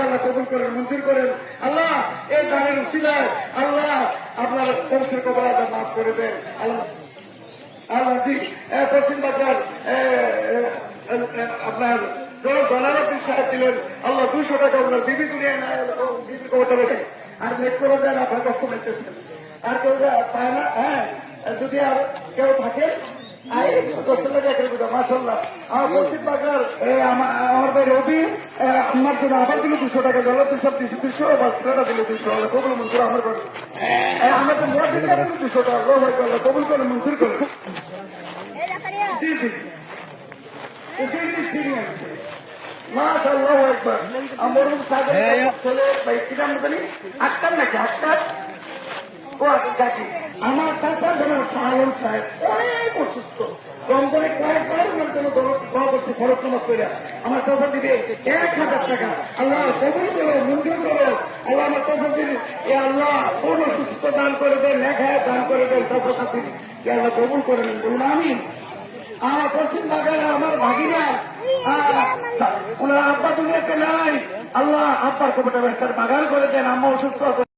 আল্লাহ কবুল করেন, মঞ্জুর করেন। আল্লাহ এই দানের উসিলায় আল্লাহ আপনার বংশের কবর আল্লাহ মাফ করে দেন। আল্লাহ আল্লাহ জি পশ্চিম বাজার আপনার জনারদ্দিন সাহেব দিলেন আল্লাহ 200 টাকা আপনার বিবি দুনিয়া বিবি কবরটা বসে আর ভেট করে দেন, আপনার কষ্ট পাইতেছেন। আর কেউ পায় না, হ্যাঁ যদি আর কেউ থাকে মাসাল্লাহ আমার পশ্চিম বাজার আমার ভাই রবি আমার জন্য আবার দিল 200 টাকা, জলাদ্দিন সব 200 বা ছেলেটা দিল 200, কবুল মঞ্জুর আমার করে আমার তো 200 টাকা কবুল করে মঞ্জুর করে। জি জি মাশাআল্লাহ একবার আমার ছেলে ভাই কি নাম জানি আক্তার নাকি আক্তার ও কাকি আমার চাচার যেন সায়ন সাহেব অনেক অসুস্থ, রমজানে কয়েকবার আমার জন্য দোয়া করছে খরচ নামাজ করে আমার চাচা দিবে 1000 টাকা। আল্লাহ কবুল করো, মঞ্জুর করো। আল্লাহ আমার চাচা দিবে আল্লাহ কোন সুস্থ দান করে দেন, লেখায় দান করে দেন, চাচা চাচি আল্লাহ কবুল করে নেন, বলুন আমি। আমার পশ্চিম বাগানে আমার ভাগিনা ওনার আব্বা দুনিয়াতে নাই, আল্লাহ আব্বার কবুটা বাগান করে দেন, আম্মা অসুস্থ আছে।